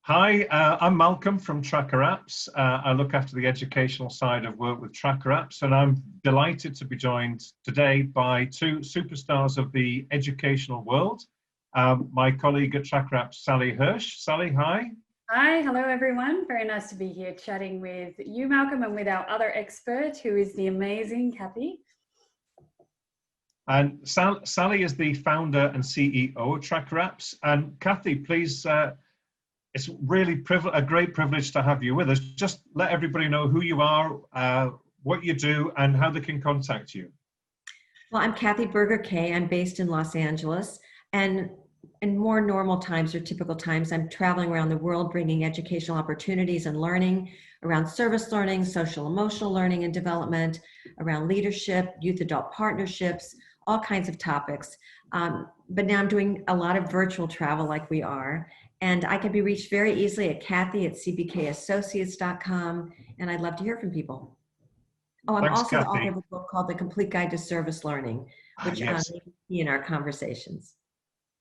Hi, I'm Malcolm from Tracker Apps. I look after the educational side of work with Tracker Apps, and I'm delighted to be joined today by two superstars of the educational world. My colleague at Tracker Apps, Sally Hirsch. Sally, hi. Hi, hello everyone. Very nice to be here chatting with you, Malcolm, and with our other expert, who is the amazing Cathy. And Sally is the founder and CEO of Tracker Apps. And Cathy, please, it's really a great privilege to have you with us. Just let everybody know who you are, what you do, and how they can contact you. Well, I'm Cathy Berger Kaye. I'm based in Los Angeles, and in more normal times or typical times, I'm traveling around the world bringing educational opportunities and learning around service learning, social emotional learning and development, around leadership, youth adult partnerships, all kinds of topics. But now I'm doing a lot of virtual travel like we are, and I can be reached very easily at Cathy@cbkassociates.com, and I'd love to hear from people. Oh, I'm Thanks, also the Cathy. author of a book called The Complete Guide to Service Learning, which Yes. you can see in our conversations.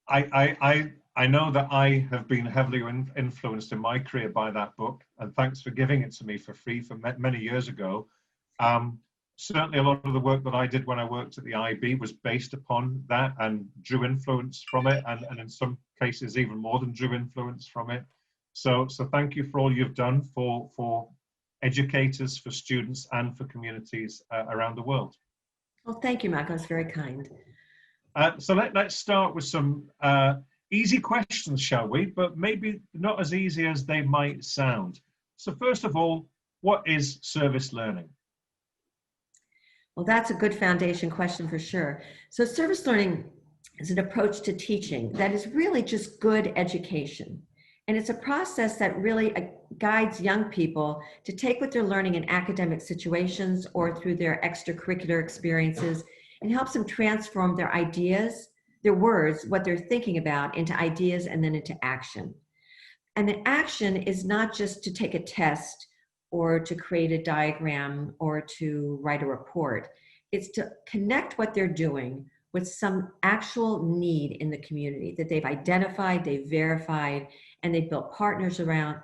I know that I have been heavily influenced in my career by that book, and thanks for giving it to me for free for many years ago. Certainly a lot of the work that I did when I worked at the IB was based upon that and drew influence from it, and in some cases even more than drew influence from it. So thank you for all you've done for educators, for students, and for communities around the world. Well, thank you, Malcolm. It's very kind. So let's start with some easy questions, shall we? But maybe not as easy as they might sound. So first of all, what is service learning? Well, that's a good foundation question for sure. So service learning is an approach to teaching that is really just good education. And it's a process that really guides young people to take what they're learning in academic situations or through their extracurricular experiences and helps them transform their ideas, their words, what they're thinking about into ideas and then into action. And the action is not just to take a test or to create a diagram or to write a report. It's to connect what they're doing with some actual need in the community that they've identified, they've verified, and they've built partnerships around,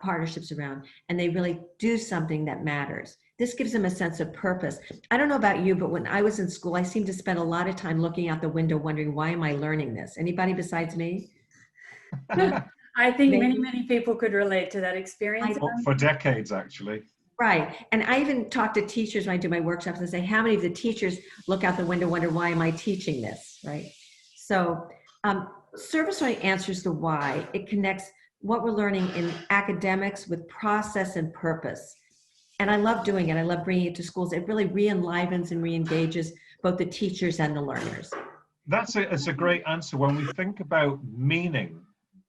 and they really do something that matters. This gives them a sense of purpose. I don't know about you, but when I was in school, I seemed to spend a lot of time looking out the window wondering, why am I learning this? Anybody besides me? I think many people could relate to that experience. For decades, actually. Right. And I even talk to teachers when I do my workshops and say, how many of the teachers look out the window, wonder, why am I teaching this, right? So service learning answers the why. It connects what we're learning in academics with process and purpose. And I love doing it. I love bringing it to schools. It really re-enlivens and re-engages both the teachers and the learners. It's a great answer. When we think about meaning,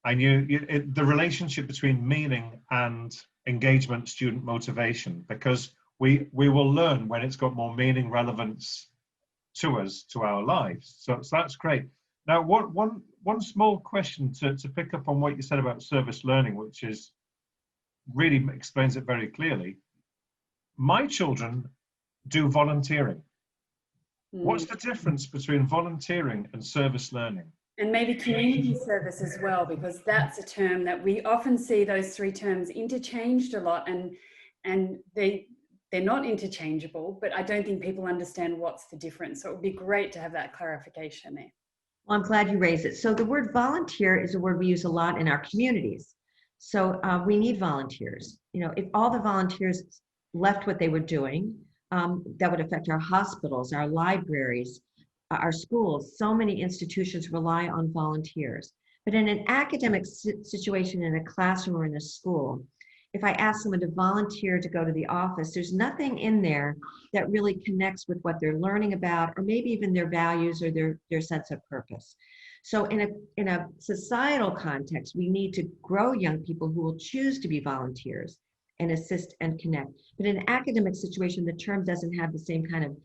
and the relationship between meaning and engagement, student motivation, because we will learn when it's got more meaning, relevance to us, to our lives. So that's great. Now, one small question to pick up on what you said about service learning, which is really explains it very clearly. My children do volunteering. What's the difference between volunteering and service learning? And maybe community service as well, because that's a term that we often see those three terms interchanged a lot, and they're not interchangeable, but I don't think people understand what's the difference. So it would be great to have that clarification there. Well, I'm glad you raised it. So the word volunteer is a word we use a lot in our communities. So we need volunteers. You know, if all the volunteers left what they were doing, that would affect our hospitals, our libraries, our schools. So many institutions rely on volunteers. But in an academic situation in a classroom or in a school, if I ask someone to volunteer to go to the office, there's nothing in there that really connects with what they're learning about, or maybe even their values or their sense of purpose. So in a societal context, we need to grow young people who will choose to be volunteers and assist and connect. But in an academic situation, the term doesn't have the same kind of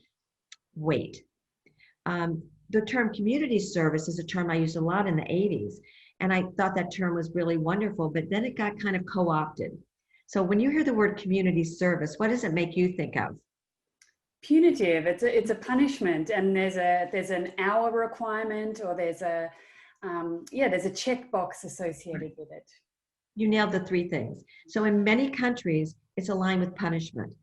weight. The term community service is a term I used a lot in the 80s, and I thought that term was really wonderful, but then it got kind of co-opted. So when you hear the word community service, what does it make you think of? Punitive. It's a punishment, and there's an hour requirement, or there's a checkbox associated with it. You nailed the three things. So in many countries, it's aligned with punishment.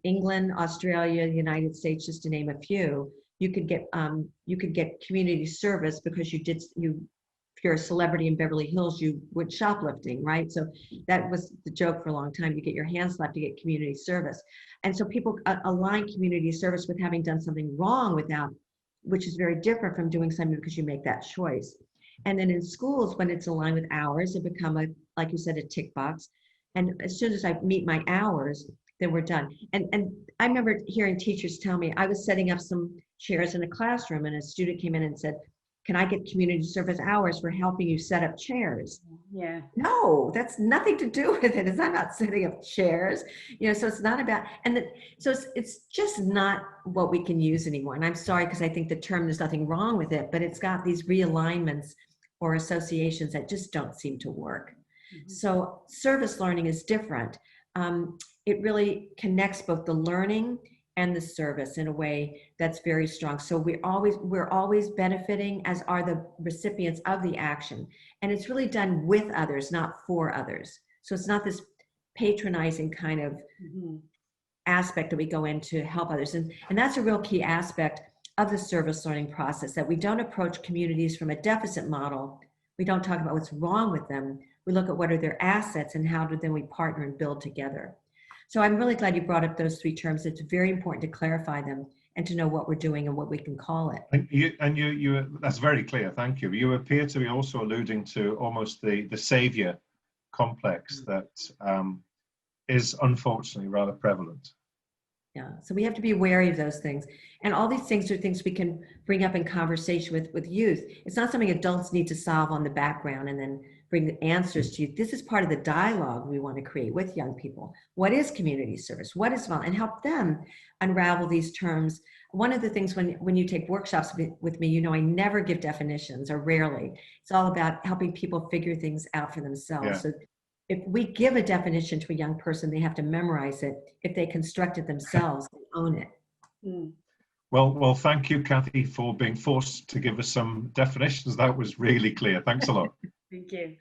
England, Australia, the United States, just to name a few. You could get community service because if you're a celebrity in Beverly Hills, you would shoplifting, right? So that was the joke for a long time. You get your hands slapped to get community service. And so people align community service with having done something wrong which is very different from doing something because you make that choice. And then in schools, when it's aligned with hours, it become like you said, a tick box. And as soon as I meet my hours, then we're done. And I remember hearing teachers tell me, I was setting up some chairs in a classroom and a student came in and said, can I get community service hours for helping you set up chairs? Yeah. No, that's nothing to do with it. I'm not setting up chairs, so it's not about, so it's just not what we can use anymore. And I'm sorry, because I think the term, there's nothing wrong with it, but it's got these realignments or associations that just don't seem to work. Mm-hmm. So service learning is different. It really connects both the learning and the service in a way that's very strong. So we're always benefiting, as are the recipients of the action. And it's really done with others, not for others. So it's not this patronizing kind of aspect that we go in to help others. And that's a real key aspect of the service learning process, that we don't approach communities from a deficit model. We don't talk about what's wrong with them. We look at what are their assets and how do then we partner and build together. So I'm really glad you brought up those three terms. It's very important to clarify them and to know what we're doing and what we can call it. And you that's very clear. Thank you. You appear to be also alluding to almost the savior complex that is unfortunately rather prevalent. Yeah, so we have to be wary of those things. And all these things are things we can bring up in conversation with youth. It's not something adults need to solve on the background and then bring the answers to you. This is part of the dialogue we want to create with young people. What is community service? What is volunteer? And help them unravel these terms. One of the things when you take workshops with me, I never give definitions, or rarely. It's all about helping people figure things out for themselves. Yeah. So if we give a definition to a young person, they have to memorize it. If they construct it themselves, they own it. Mm. Well, thank you, Cathy, for being forced to give us some definitions. That was really clear. Thanks a lot. Thank you.